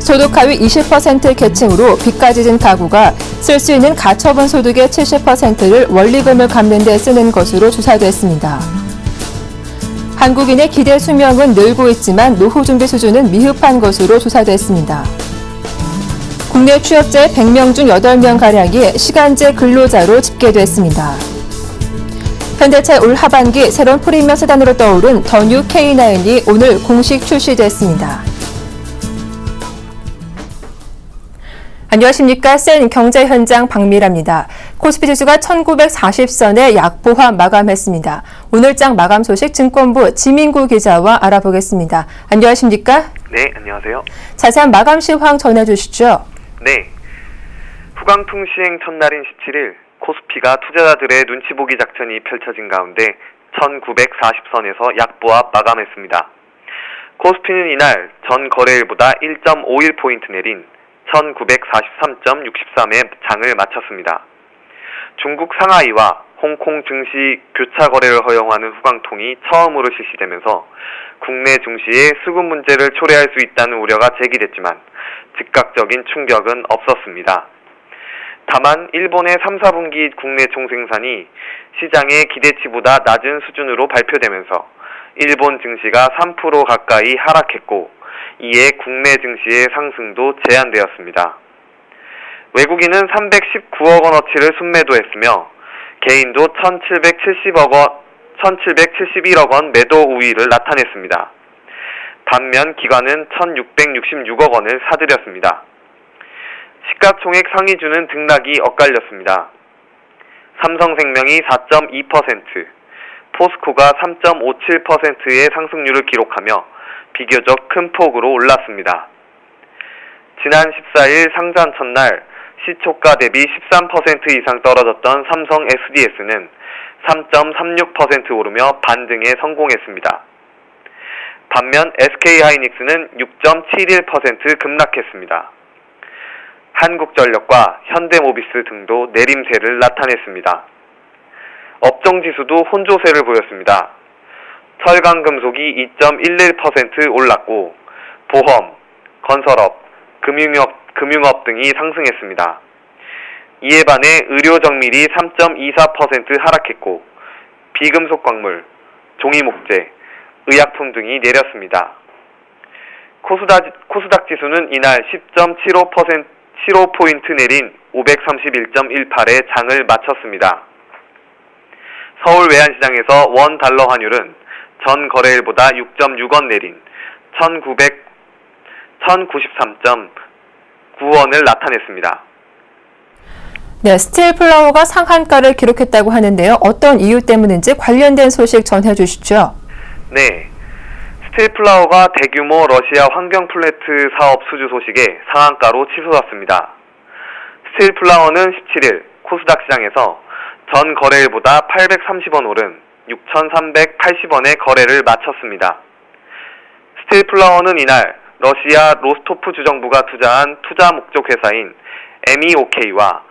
소득 하위 20% 계층으로 빚까지 진 가구가 쓸 수 있는 가처분 소득의 70%를 원리금을 갚는 데 쓰는 것으로 조사됐습니다. 한국인의 기대 수명은 늘고 있지만 노후 준비 수준은 미흡한 것으로 조사됐습니다. 국내 취업자의 100명 중 8명가량이 시간제 근로자로 집계됐습니다. 현대차의 올 하반기 새로운 프리미엄 세단으로 떠오른 더 뉴 K9이 오늘 공식 출시됐습니다. 안녕하십니까. 센 경제 현장 박미라입니다. 코스피 지수가 1940선에 약보합 마감했습니다. 오늘장 마감 소식 증권부 지민구 기자와 알아보겠습니다. 안녕하십니까? 네, 안녕하세요. 자세한 마감 시황 전해주시죠. 네, 후광풍 시행 첫날인 17일 코스피가 투자자들의 눈치 보기 작전이 펼쳐진 가운데 1940선에서 약보합 마감했습니다. 코스피는 이날 전 거래일보다 1.51포인트 내린 1943.63에 장을 마쳤습니다. 중국 상하이와 홍콩 증시 교차 거래를 허용하는 후광통이 처음으로 실시되면서 국내 증시의 수급 문제를 초래할 수 있다는 우려가 제기됐지만 즉각적인 충격은 없었습니다. 다만 일본의 3, 4분기 국내 총생산이 시장의 기대치보다 낮은 수준으로 발표되면서 일본 증시가 3% 가까이 하락했고 이에 국내 증시의 상승도 제한되었습니다. 외국인은 319억 원어치를 순매도했으며 개인도 1771억 원 매도 우위를 나타냈습니다. 반면 기관은 1666억 원을 사들였습니다. 시가총액 상위주는 등락이 엇갈렸습니다. 삼성생명이 4.2%, 포스코가 3.57%의 상승률을 기록하며 비교적 큰 폭으로 올랐습니다. 지난 14일 상장 첫날 시초가 대비 13% 이상 떨어졌던 삼성 SDS는 3.36% 오르며 반등에 성공했습니다. 반면 SK하이닉스는 6.71% 급락했습니다. 한국전력과 현대모비스 등도 내림세를 나타냈습니다. 업종지수도 혼조세를 보였습니다. 철강금속이 2.11% 올랐고 보험, 건설업, 금융업 등이 상승했습니다. 이에 반해 의료정밀이 3.24% 하락했고 비금속 광물, 종이목재, 의약품 등이 내렸습니다. 코스닥 지수는 이날 10.75포인트 내린 531.18에 장을 마쳤습니다. 서울 외환시장에서 원 달러 환율은 전 거래일보다 6.6원 내린 1093.9원을 나타냈습니다. 네, 스틸플라워가 상한가를 기록했다고 하는데요. 어떤 이유 때문인지 관련된 소식 전해주시죠. 네, 스틸플라워가 대규모 러시아 환경 플랜트 사업 수주 소식에 상한가로 치솟았습니다. 스틸플라워는 17일 코스닥 시장에서 전 거래일보다 830원 오른 6,380원에 거래를 마쳤습니다. 스틸플라워는 이날 러시아 로스토프 주정부가 투자한 투자 목적 회사인 MEOK와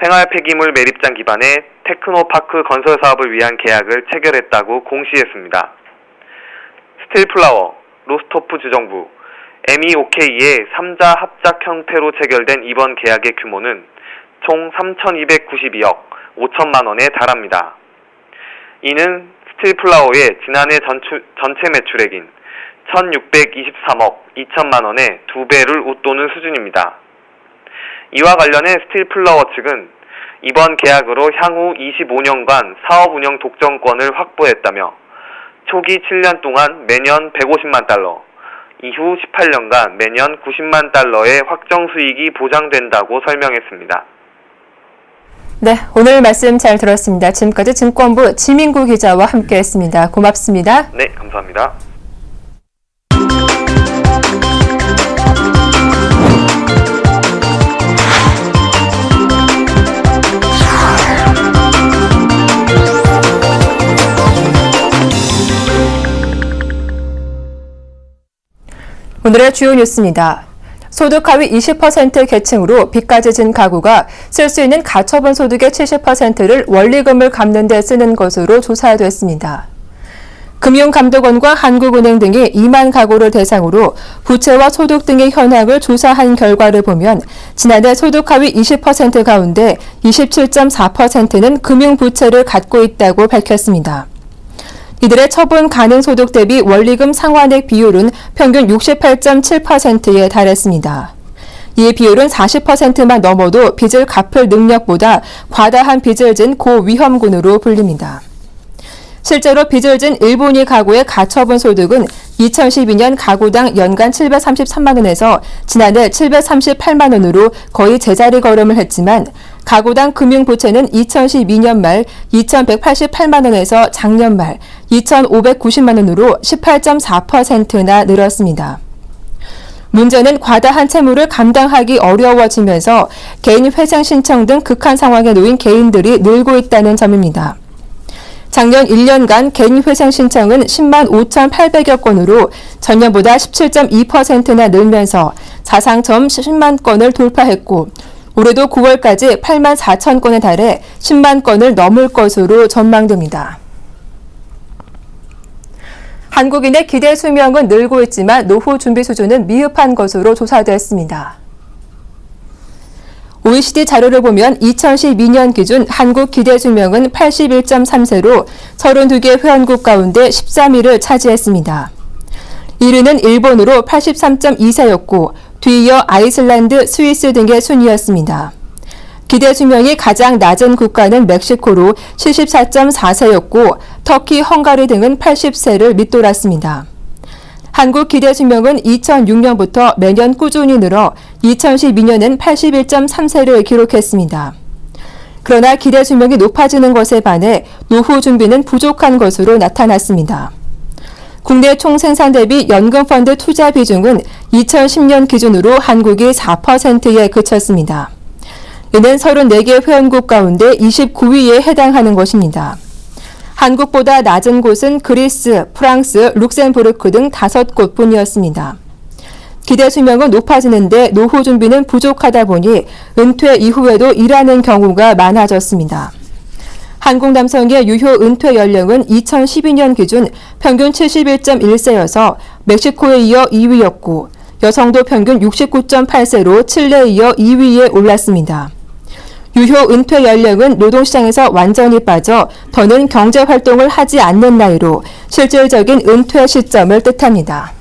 생활 폐기물 매립장 기반의 테크노파크 건설 사업을 위한 계약을 체결했다고 공시했습니다. 스틸플라워, 로스토프 주정부, MEOK의 3자 합작 형태로 체결된 이번 계약의 규모는 총 3,292억 5천만 원에 달합니다. 이는 스틸플라워의 지난해 전체 매출액인 1,623억 2천만 원의 2배를 웃도는 수준입니다. 이와 관련해 스틸플라워 측은 이번 계약으로 향후 25년간 사업 운영 독점권을 확보했다며 초기 7년 동안 매년 150만 달러, 이후 18년간 매년 90만 달러의 확정 수익이 보장된다고 설명했습니다. 네, 오늘 말씀 잘 들었습니다. 지금까지 증권부 지민구 기자와 함께했습니다. 고맙습니다. 네, 감사합니다. 오늘의 주요 뉴스입니다. 소득 하위 20% 계층으로 빚까지 진 가구가 쓸 수 있는 가처분 소득의 70%를 원리금을 갚는 데 쓰는 것으로 조사됐습니다. 금융감독원과 한국은행 등이 2만 가구를 대상으로 부채와 소득 등의 현황을 조사한 결과를 보면 지난해 소득 하위 20% 가운데 27.4%는 금융부채를 갖고 있다고 밝혔습니다. 이들의 처분 가능 소득 대비 원리금 상환액 비율은 평균 68.7%에 달했습니다. 이 비율은 40%만 넘어도 빚을 갚을 능력보다 과다한 빚을 진 고위험군으로 불립니다. 실제로 빚을 진 일본이 가구의 가처분 소득은 2012년 가구당 연간 733만 원에서 지난해 738만 원으로 거의 제자리 걸음을 했지만 가구당 금융부채는 2012년 말 2,188만 원에서 작년 말 2,590만 원으로 18.4%나 늘었습니다. 문제는 과다한 채무를 감당하기 어려워지면서 개인 회생 신청 등 극한 상황에 놓인 개인들이 늘고 있다는 점입니다. 작년 1년간 개인 회생 신청은 10만 5,800여 건으로 전년보다 17.2%나 늘면서 사상 처음 10만 건을 돌파했고 올해도 9월까지 8만 4천 건에 달해 10만 건을 넘을 것으로 전망됩니다. 한국인의 기대 수명은 늘고 있지만 노후 준비 수준은 미흡한 것으로 조사됐습니다. OECD 자료를 보면 2012년 기준 한국 기대 수명은 81.3세로 32개 회원국 가운데 13위를 차지했습니다. 1위는 일본으로 83.2세였고 뒤이어 아이슬란드, 스위스 등의 순이었습니다. 기대 수명이 가장 낮은 국가는 멕시코로 74.4세였고 터키, 헝가리 등은 80세를 밑돌았습니다. 한국 기대 수명은 2006년부터 매년 꾸준히 늘어 2012년엔 81.3세를 기록했습니다. 그러나 기대 수명이 높아지는 것에 반해 노후 준비는 부족한 것으로 나타났습니다. 국내 총생산 대비 연금펀드 투자 비중은 2010년 기준으로 한국이 4%에 그쳤습니다. 이는 34개 회원국 가운데 29위에 해당하는 것입니다. 한국보다 낮은 곳은 그리스, 프랑스, 룩셈부르크 등 5곳 뿐이었습니다. 기대 수명은 높아지는데 노후 준비는 부족하다 보니 은퇴 이후에도 일하는 경우가 많아졌습니다. 한국 남성의 유효 은퇴 연령은 2012년 기준 평균 71.1세여서 멕시코에 이어 2위였고 여성도 평균 69.8세로 칠레에 이어 2위에 올랐습니다. 유효 은퇴 연령은 노동시장에서 완전히 빠져 더는 경제활동을 하지 않는 나이로 실질적인 은퇴 시점을 뜻합니다.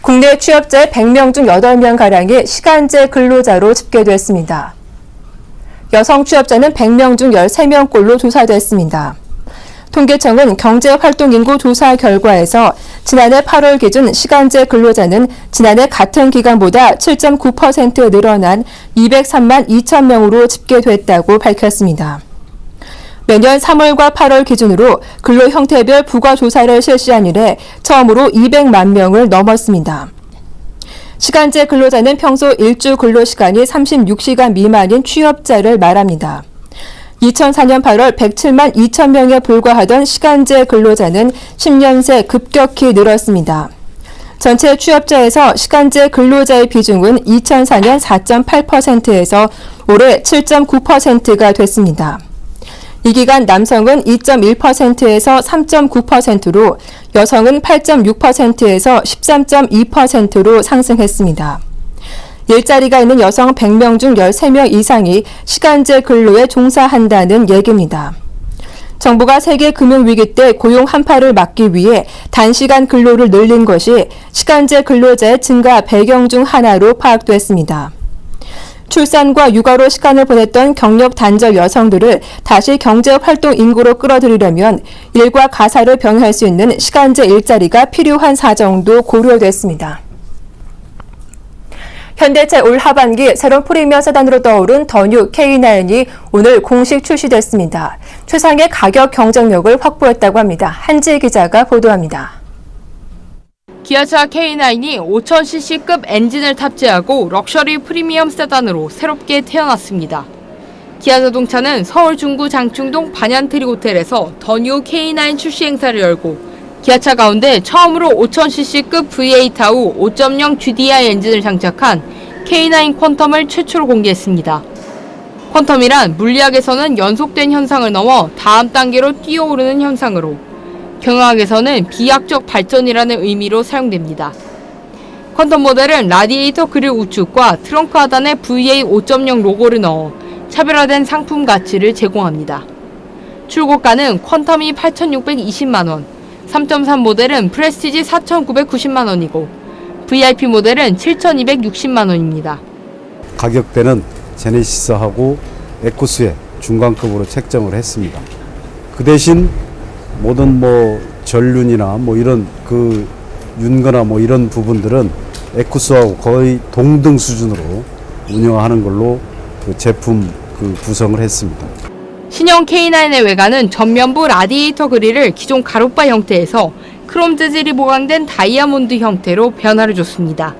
국내 취업자의 100명 중 8명가량이 시간제 근로자로 집계됐습니다. 여성 취업자는 100명 중 13명꼴로 조사됐습니다. 통계청은 경제활동인구 조사 결과에서 지난해 8월 기준 시간제 근로자는 지난해 같은 기간보다 7.9% 늘어난 203만 2천 명으로 집계됐다고 밝혔습니다. 매년 3월과 8월 기준으로 근로 형태별 부과 조사를 실시한 이래 처음으로 200만 명을 넘었습니다. 시간제 근로자는 평소 일주 근로시간이 36시간 미만인 취업자를 말합니다. 2004년 8월 107만 2천 명에 불과하던 시간제 근로자는 10년 새 급격히 늘었습니다. 전체 취업자에서 시간제 근로자의 비중은 2004년 4.8%에서 올해 7.9%가 됐습니다. 이 기간 남성은 2.1%에서 3.9%로 여성은 8.6%에서 13.2%로 상승했습니다. 일자리가 있는 여성 100명 중 13명 이상이 시간제 근로에 종사한다는 얘기입니다. 정부가 세계 금융위기 때 고용 한파를 막기 위해 단시간 근로를 늘린 것이 시간제 근로자의 증가 배경 중 하나로 파악됐습니다. 출산과 육아로 시간을 보냈던 경력 단절 여성들을 다시 경제활동 인구로 끌어들이려면 일과 가사를 병행할 수 있는 시간제 일자리가 필요한 사정도 고려됐습니다. 현대차 올 하반기 새로운 프리미엄 세단으로 떠오른 더 뉴 K9이 오늘 공식 출시됐습니다. 최상의 가격 경쟁력을 확보했다고 합니다. 한지 기자가 보도합니다. 기아차 K9이 5000cc급 엔진을 탑재하고 럭셔리 프리미엄 세단으로 새롭게 태어났습니다. 기아자동차는 서울 중구 장충동 반얀트리 호텔에서 더 뉴 K9 출시 행사를 열고 기아차 가운데 처음으로 5000cc급 V8 타우 5.0 GDI 엔진을 장착한 K9 퀀텀을 최초로 공개했습니다. 퀀텀이란 물리학에서는 연속된 현상을 넘어 다음 단계로 뛰어오르는 현상으로, 경영학에서는 비약적 발전이라는 의미로 사용됩니다. 퀀텀 모델은 라디에이터 그릴 우측과 트렁크 하단에 V8 5.0 로고를 넣어 차별화된 상품 가치를 제공합니다. 출고가는 퀀텀이 8,620만원, 3.3 모델은 프레스티지 4,990만원이고 VIP 모델은 7,260만원입니다. 가격대는 제네시스하고 에쿠스의 중간급으로 책정을 했습니다. 그 대신 모든 전륜이나 이런 윤거나 이런 부분들은 에쿠스하고 거의 동등 수준으로 운영하는 걸로 제품 구성을 했습니다. 신형 K9의 외관은 전면부 라디에이터 그릴을 기존 가로바 형태에서 크롬 재질이 보강된 다이아몬드 형태로 변화를 줬습니다.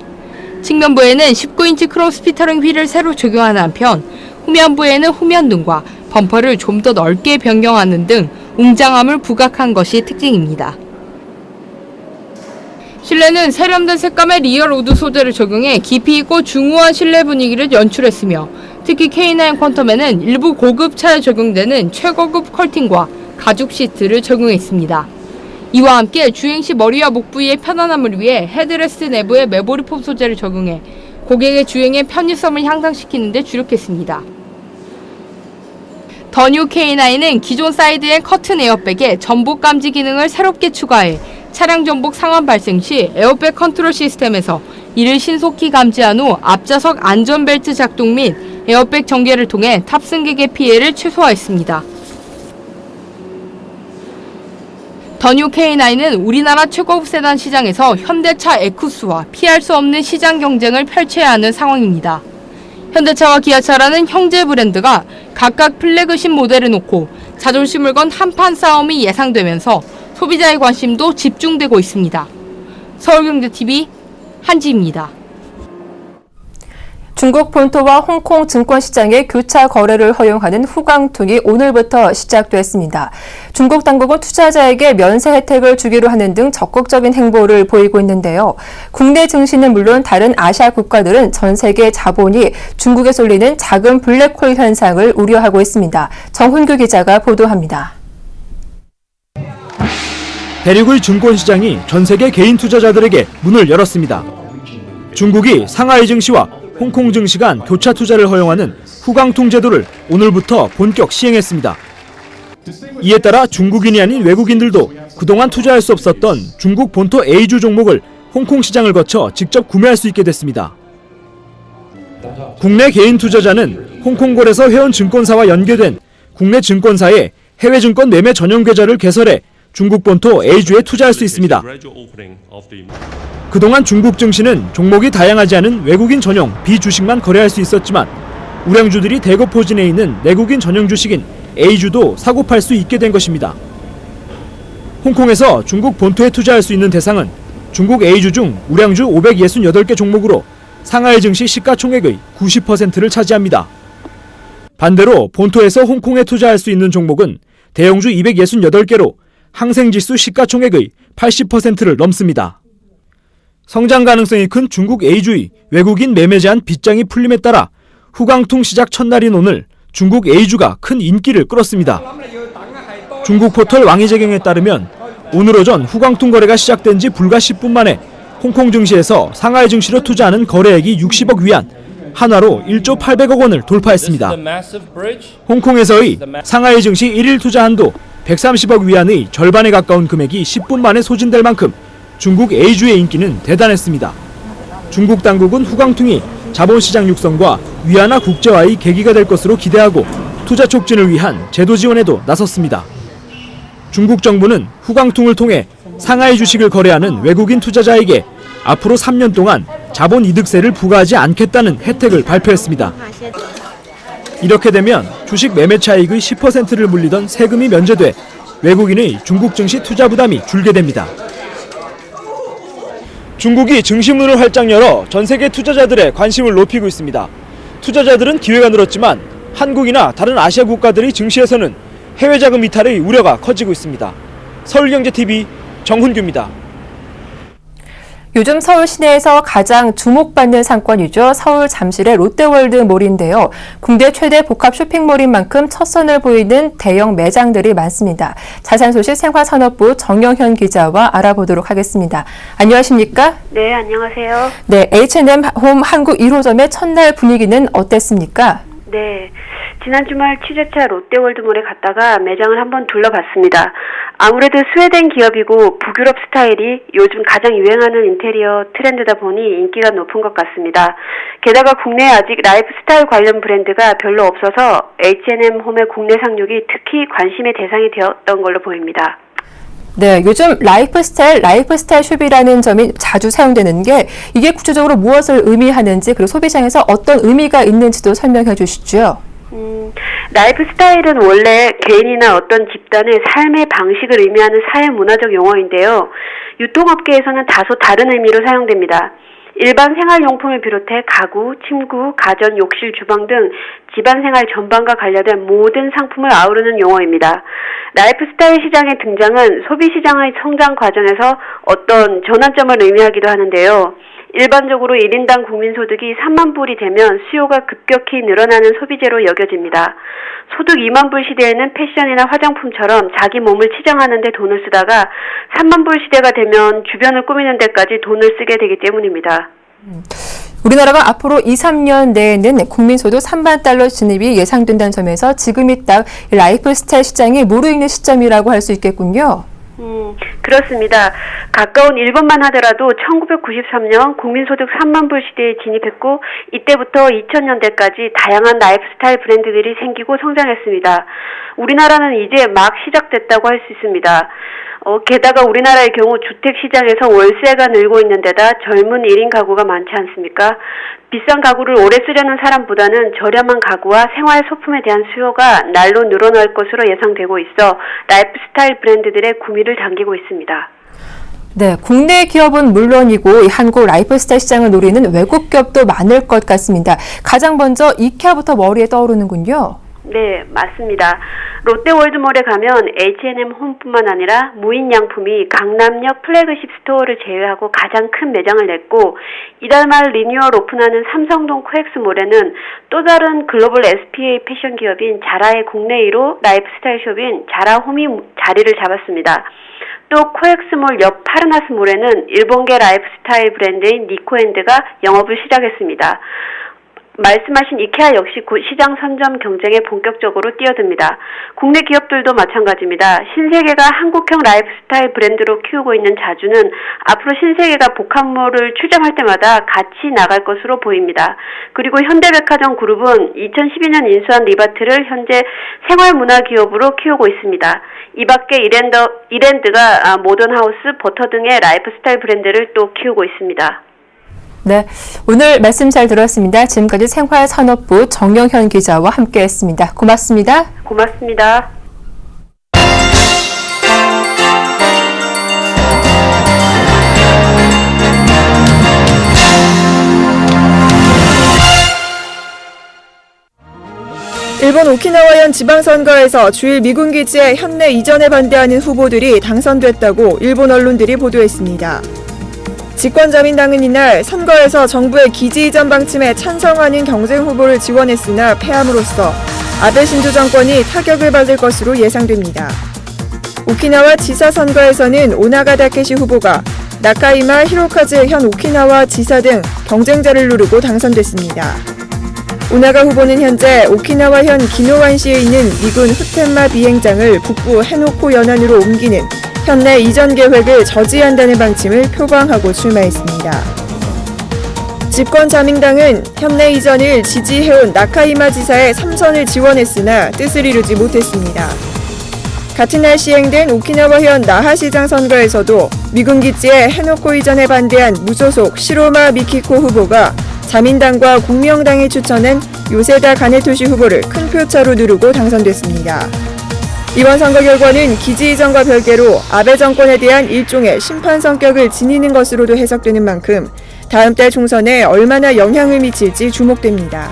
측면부에는 19인치 크롬 스피터링 휠을 새로 적용한 한편 후면부에는 후면등과 범퍼를 좀 더 넓게 변경하는 등 웅장함을 부각한 것이 특징입니다. 실내는 세련된 색감의 리얼 우드 소재를 적용해 깊이 있고 중후한 실내 분위기를 연출했으며, 특히 K9 퀀텀에는 일부 고급 차에 적용되는 최고급 컬팅과 가죽 시트를 적용했습니다. 이와 함께 주행 시 머리와 목 부위의 편안함을 위해 헤드레스트 내부에 메모리 폼 소재를 적용해 고객의 주행의 편의성을 향상시키는 데 주력했습니다. 더 뉴 K9은 기존 사이드의 커튼 에어백에 전복 감지 기능을 새롭게 추가해 차량 전복 상황 발생 시 에어백 컨트롤 시스템에서 이를 신속히 감지한 후 앞좌석 안전벨트 작동 및 에어백 전개를 통해 탑승객의 피해를 최소화했습니다. 더 뉴 K9은 우리나라 최고급 세단 시장에서 현대차 에쿠스와 피할 수 없는 시장 경쟁을 펼쳐야 하는 상황입니다. 현대차와 기아차라는 형제 브랜드가 각각 플래그십 모델을 놓고 자존심을 건 한판 싸움이 예상되면서 소비자의 관심도 집중되고 있습니다. 서울경제TV 한지입니다. 중국 본토와 홍콩 증권시장의 교차 거래를 허용하는 후광통이 오늘부터 시작됐습니다. 중국 당국은 투자자에게 면세 혜택을 주기로 하는 등 적극적인 행보를 보이고 있는데요. 국내 증시는 물론 다른 아시아 국가들은 전 세계 자본이 중국에 쏠리는 작은 블랙홀 현상을 우려하고 있습니다. 정훈규 기자가 보도합니다. 대륙의 증권시장이 전 세계 개인 투자자들에게 문을 열었습니다. 중국이 상하이 증시와 홍콩 증시 간 교차 투자를 허용하는 후광통 제도를 오늘부터 본격 시행했습니다. 이에 따라 중국인이 아닌 외국인들도 그동안 투자할 수 없었던 중국 본토 A주 종목을 홍콩 시장을 거쳐 직접 구매할 수 있게 됐습니다. 국내 개인 투자자는 홍콩거래소 회원 증권사와 연계된 국내 증권사에 해외 증권 매매 전용 계좌를 개설해 중국 본토 A주에 투자할 수 있습니다. 그동안 중국 증시는 종목이 다양하지 않은 외국인 전용 비주식만 거래할 수 있었지만 우량주들이 대거 포진해 있는 내국인 전용 주식인 A주도 사고 팔 수 있게 된 것입니다. 홍콩에서 중국 본토에 투자할 수 있는 대상은 중국 A주 중 우량주 568개 종목으로 상하이 증시 시가총액의 90%를 차지합니다. 반대로 본토에서 홍콩에 투자할 수 있는 종목은 대형주 268개로 항생지수 시가총액의 80%를 넘습니다. 성장 가능성이 큰 중국 A주의 외국인 매매 제한 빗장이 풀림에 따라 후광통 시작 첫날인 오늘 중국 A주가 큰 인기를 끌었습니다. 중국 포털 왕이재경에 따르면 오늘 오전 후광통 거래가 시작된 지 불과 10분 만에 홍콩 증시에서 상하이 증시로 투자하는 거래액이 60억 위안, 한화로 1조 800억 원을 돌파했습니다. 홍콩에서의 상하이 증시 1일 투자 한도 130억 위안의 절반에 가까운 금액이 10분 만에 소진될 만큼 중국 A주의 인기는 대단했습니다. 중국 당국은 후광통이 자본시장 육성과 위안화 국제화의 계기가 될 것으로 기대하고 투자 촉진을 위한 제도 지원에도 나섰습니다. 중국 정부는 후광통을 통해 상하이 주식을 거래하는 외국인 투자자에게 앞으로 3년 동안 자본 이득세를 부과하지 않겠다는 혜택을 발표했습니다. 이렇게 되면 주식 매매 차익의 10%를 물리던 세금이 면제돼 외국인의 중국 증시 투자 부담이 줄게 됩니다. 중국이 증시문을 활짝 열어 전 세계 투자자들의 관심을 높이고 있습니다. 투자자들은 기회가 늘었지만 한국이나 다른 아시아 국가들의 증시에서는 해외 자금 이탈의 우려가 커지고 있습니다. 서울경제TV 정훈규입니다. 요즘 서울 시내에서 가장 주목받는 상권이죠. 서울 잠실의 롯데월드몰인데요. 국내 최대 복합 쇼핑몰인 만큼 첫 선을 보이는 대형 매장들이 많습니다. 자세한 소식 생활산업부 정영현 기자와 알아보도록 하겠습니다. 안녕하십니까? 네, 안녕하세요. 네, H&M 홈 한국 1호점의 첫날 분위기는 어땠습니까? 네, 지난 주말 취재차 롯데월드몰에 갔다가 매장을 한번 둘러봤습니다. 아무래도 스웨덴 기업이고 북유럽 스타일이 요즘 가장 유행하는 인테리어 트렌드다 보니 인기가 높은 것 같습니다. 게다가 국내에 아직 라이프스타일 관련 브랜드가 별로 없어서 H&M 홈의 국내 상륙이 특히 관심의 대상이 되었던 걸로 보입니다. 네, 요즘 라이프스타일 숍이라는 점이 자주 사용되는 게 이게 구체적으로 무엇을 의미하는지 그리고 소비시장에서 어떤 의미가 있는지도 설명해 주시죠. 라이프스타일은 원래 개인이나 어떤 집단의 삶의 방식을 의미하는 사회문화적 용어인데요. 유통업계에서는 다소 다른 의미로 사용됩니다. 일반 생활용품을 비롯해 가구, 침구, 가전, 욕실, 주방 등 집안생활 전반과 관련된 모든 상품을 아우르는 용어입니다. 라이프스타일 시장의 등장은 소비시장의 성장 과정에서 어떤 전환점을 의미하기도 하는데요. 일반적으로 1인당 국민소득이 3만 불이 되면 수요가 급격히 늘어나는 소비재로 여겨집니다. 소득 2만 불 시대에는 패션이나 화장품처럼 자기 몸을 치장하는 데 돈을 쓰다가 3만 불 시대가 되면 주변을 꾸미는 데까지 돈을 쓰게 되기 때문입니다. 우리나라가 앞으로 2, 3년 내에는 국민소득 3만 달러 진입이 예상된다는 점에서 지금이 딱 라이프스타일 시장이 무르익는 시점이라고 할 수 있겠군요. 그렇습니다. 가까운 일본만 하더라도 1993년 국민소득 3만 불 시대에 진입했고 이때부터 2000년대까지 다양한 라이프스타일 브랜드들이 생기고 성장했습니다. 우리나라는 이제 막 시작됐다고 할 수 있습니다. 게다가 우리나라의 경우 주택시장에서 월세가 늘고 있는 데다 젊은 1인 가구가 많지 않습니까? 비싼 가구를 오래 쓰려는 사람보다는 저렴한 가구와 생활 소품에 대한 수요가 날로 늘어날 것으로 예상되고 있어 라이프스타일 브랜드들의 구미를 당기고 있습니다. 네, 국내 기업은 물론이고 한국 라이프스타일 시장을 노리는 외국 기업도 많을 것 같습니다. 가장 먼저 이케아부터 머리에 떠오르는군요. 네, 맞습니다. 롯데월드몰에 가면 H&M 홈뿐만 아니라 무인양품이 강남역 플래그십 스토어를 제외하고 가장 큰 매장을 냈고 이달 말 리뉴얼 오픈하는 삼성동 코엑스몰에는 또 다른 글로벌 SPA 패션 기업인 자라의 국내 1호 라이프스타일 숍인 자라홈이 자리를 잡았습니다. 또 코엑스몰 옆 파르나스몰에는 일본계 라이프스타일 브랜드인 니코앤드가 영업을 시작했습니다. 말씀하신 이케아 역시 시장 선점 경쟁에 본격적으로 뛰어듭니다. 국내 기업들도 마찬가지입니다. 신세계가 한국형 라이프스타일 브랜드로 키우고 있는 자주는 앞으로 신세계가 복합몰을 출점할 때마다 같이 나갈 것으로 보입니다. 그리고 현대백화점 그룹은 2012년 인수한 리바트를 현재 생활문화 기업으로 키우고 있습니다. 이 밖에 이랜드가 모던하우스, 버터 등의 라이프스타일 브랜드를 또 키우고 있습니다. 네, 오늘 말씀 잘 들었습니다. 지금까지 생활산업부 정영현 기자와 함께했습니다. 고맙습니다. 고맙습니다. 일본 오키나와현 지방선거에서 주일 미군 기지의 현내 이전에 반대하는 후보들이 당선됐다고 일본 언론들이 보도했습니다. 집권자민당은 이날 선거에서 정부의 기지 이전 방침에 찬성하는 경쟁 후보를 지원했으나 패함으로써 아베 신조 정권이 타격을 받을 것으로 예상됩니다. 오키나와 지사 선거에서는 오나가 다케시 후보가 나카이마 히로카즈 현 오키나와 지사 등 경쟁자를 누르고 당선됐습니다. 오나가 후보는 현재 오키나와 현 기노완시에 있는 미군 후텐마 비행장을 북부 해노코 연안으로 옮기는 현내 이전 계획을 저지한다는 방침을 표방하고 출마했습니다. 집권 자민당은 현내 이전을 지지해온 나카이마 지사의 3선을 지원했으나 뜻을 이루지 못했습니다. 같은 날 시행된 오키나와현 나하시장 선거에서도 미군 기지의 해노코 이전에 반대한 무소속 시로마 미키코 후보가 자민당과 공명당이 추천한 요세다 가네토시 후보를 큰 표차로 누르고 당선됐습니다. 이번 선거 결과는 기지 이전과 별개로 아베 정권에 대한 일종의 심판 성격을 지니는 것으로도 해석되는 만큼 다음 달 총선에 얼마나 영향을 미칠지 주목됩니다.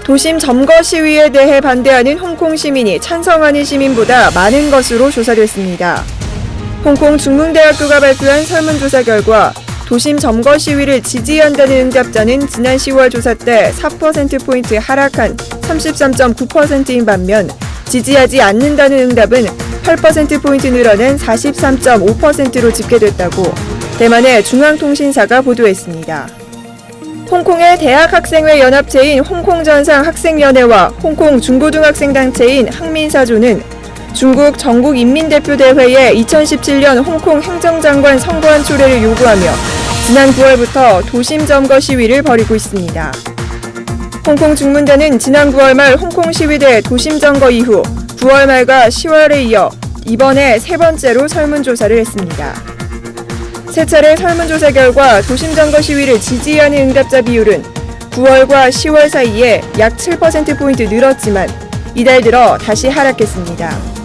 도심 점거 시위에 대해 반대하는 홍콩 시민이 찬성하는 시민보다 많은 것으로 조사됐습니다. 홍콩 중문대학교가 발표한 설문조사 결과 도심 점거 시위를 지지한다는 응답자는 지난 10월 조사 때 4%포인트 하락한 33.9%인 반면 지지하지 않는다는 응답은 8%포인트 늘어난 43.5%로 집계됐다고 대만의 중앙통신사가 보도했습니다. 홍콩의 대학학생회 연합체인 홍콩전상학생연회와 홍콩 중고등학생단체인 항민사조는 중국 전국인민대표대회에 2017년 홍콩 행정장관 선거안 초래를 요구하며 지난 9월부터 도심 점거 시위를 벌이고 있습니다. 홍콩 중문대는 지난 9월 말 홍콩 시위대 도심 점거 이후 9월 말과 10월에 이어 이번에 세 번째로 설문조사를 했습니다. 세 차례 설문조사 결과 도심 점거 시위를 지지하는 응답자 비율은 9월과 10월 사이에 약 7%포인트 늘었지만 이달 들어 다시 하락했습니다.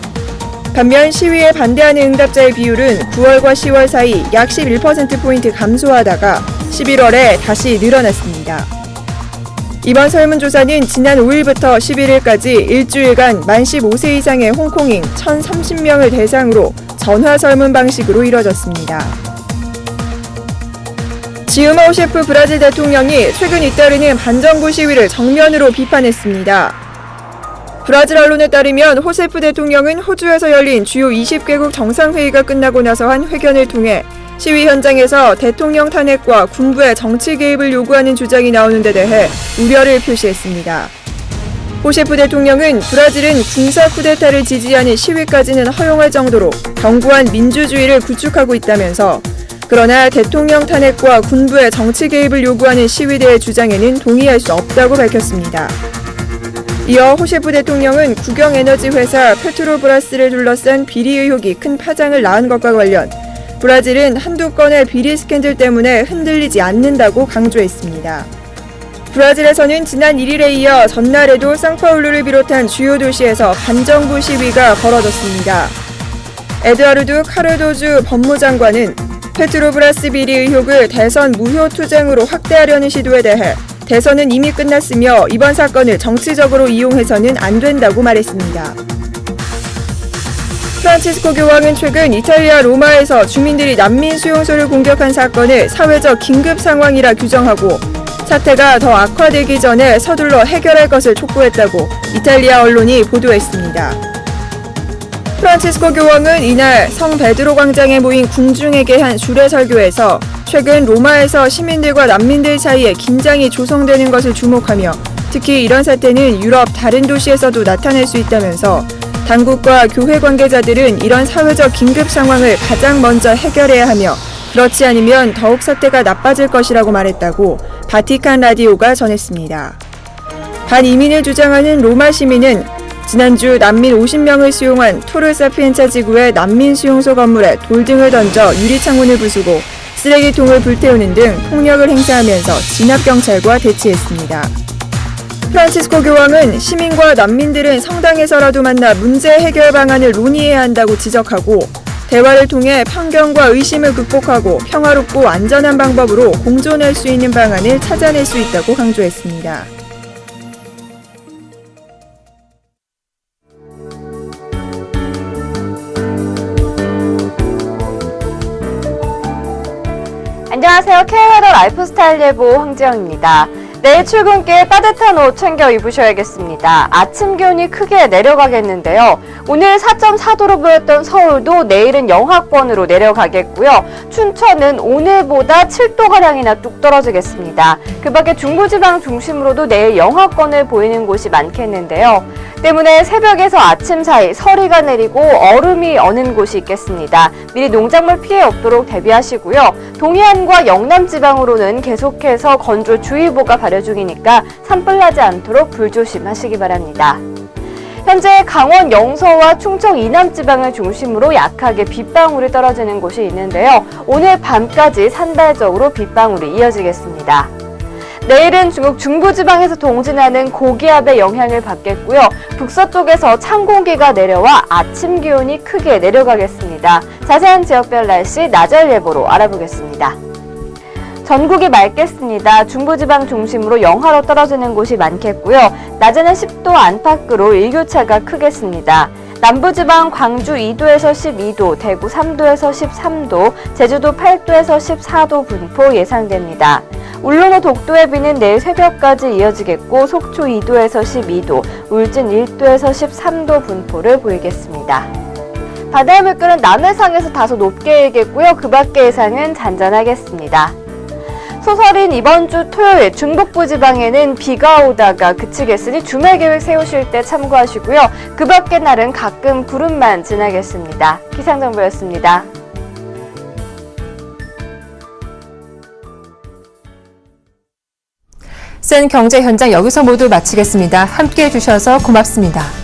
반면 시위에 반대하는 응답자의 비율은 9월과 10월 사이 약 11%포인트 감소하다가 11월에 다시 늘어났습니다. 이번 설문조사는 지난 5일부터 11일까지 일주일간 만 15세 이상의 홍콩인 1,030명을 대상으로 전화 설문 방식으로 이뤄졌습니다. 지우마 호셰프 브라질 대통령이 최근 잇따르는 반정부 시위를 정면으로 비판했습니다. 브라질 언론에 따르면 호세프 대통령은 호주에서 열린 주요 20개국 정상회의가 끝나고 나서 한 회견을 통해 시위 현장에서 대통령 탄핵과 군부의 정치 개입을 요구하는 주장이 나오는 데 대해 우려를 표시했습니다. 호세프 대통령은 브라질은 군사 쿠데타를 지지하는 시위까지는 허용할 정도로 견고한 민주주의를 구축하고 있다면서 그러나 대통령 탄핵과 군부의 정치 개입을 요구하는 시위대의 주장에는 동의할 수 없다고 밝혔습니다. 이어 호셰프 대통령은 국영에너지 회사 페트로브라스를 둘러싼 비리 의혹이 큰 파장을 낳은 것과 관련 브라질은 한두 건의 비리 스캔들 때문에 흔들리지 않는다고 강조했습니다. 브라질에서는 지난 1일에 이어 전날에도 상파울루를 비롯한 주요 도시에서 반정부 시위가 벌어졌습니다. 에드와르두 카르도주 법무장관은 페트로브라스 비리 의혹을 대선 무효 투쟁으로 확대하려는 시도에 대해 대선은 이미 끝났으며 이번 사건을 정치적으로 이용해서는 안 된다고 말했습니다. 프란치스코 교황은 최근 이탈리아 로마에서 주민들이 난민 수용소를 공격한 사건을 사회적 긴급 상황이라 규정하고 사태가 더 악화되기 전에 서둘러 해결할 것을 촉구했다고 이탈리아 언론이 보도했습니다. 프란치스코 교황은 이날 성 베드로 광장에 모인 궁중에게 한 주례 설교에서 최근 로마에서 시민들과 난민들 사이에 긴장이 조성되는 것을 주목하며 특히 이런 사태는 유럽 다른 도시에서도 나타날 수 있다면서 당국과 교회 관계자들은 이런 사회적 긴급 상황을 가장 먼저 해결해야 하며 그렇지 않으면 더욱 사태가 나빠질 것이라고 말했다고 바티칸 라디오가 전했습니다. 반이민을 주장하는 로마 시민은 지난주 난민 50명을 수용한 토르 사피엔차 지구의 난민 수용소 건물에 돌 등을 던져 유리창문을 부수고 쓰레기통을 불태우는 등 폭력을 행사하면서 진압경찰과 대치했습니다. 프란치스코 교황은 시민과 난민들은 성당에서라도 만나 문제 해결 방안을 논의해야 한다고 지적하고 대화를 통해 편견과 의심을 극복하고 평화롭고 안전한 방법으로 공존할 수 있는 방안을 찾아낼 수 있다고 강조했습니다. 안녕하세요. K웨더 라이프스타일 예보 황지영입니다. 내일 출근길 따뜻한 옷 챙겨 입으셔야겠습니다. 아침 기온이 크게 내려가겠는데요. 오늘 4.4도로 보였던 서울도 내일은 영하권으로 내려가겠고요. 춘천은 오늘보다 7도가량이나 뚝 떨어지겠습니다. 그 밖에 중부지방 중심으로도 내일 영하권을 보이는 곳이 많겠는데요. 때문에 새벽에서 아침 사이 서리가 내리고 얼음이 어는 곳이 있겠습니다. 미리 농작물 피해 없도록 대비하시고요. 동해안과 영남 지방으로는 계속해서 건조주의보가 발효 중이니까 산불 나지 않도록 불조심하시기 바랍니다. 현재 강원 영서와 충청 이남 지방을 중심으로 약하게 빗방울이 떨어지는 곳이 있는데요. 오늘 밤까지 산발적으로 빗방울이 이어지겠습니다. 내일은 중국 중부지방에서 동진하는 고기압의 영향을 받겠고요. 북서쪽에서 찬 공기가 내려와 아침 기온이 크게 내려가겠습니다. 자세한 지역별 날씨 나절 예보로 알아보겠습니다. 전국이 맑겠습니다. 중부지방 중심으로 영하로 떨어지는 곳이 많겠고요. 낮에는 10도 안팎으로 일교차가 크겠습니다. 남부지방 광주 2도에서 12도, 대구 3도에서 13도, 제주도 8도에서 14도 분포 예상됩니다. 울릉도 독도의 비는 내일 새벽까지 이어지겠고 속초 2도에서 12도, 울진 1도에서 13도 분포를 보이겠습니다. 바다의 물결은 남해상에서 다소 높게 일겠고요. 그 밖의 해상은 잔잔하겠습니다. 소설인 이번 주 토요일 중북부 지방에는 비가 오다가 그치겠으니 주말 계획 세우실 때 참고하시고요. 그 밖의 날은 가끔 구름만 지나겠습니다. 기상정보였습니다. 센 경제 현장 여기서 모두 마치겠습니다. 함께해 주셔서 고맙습니다.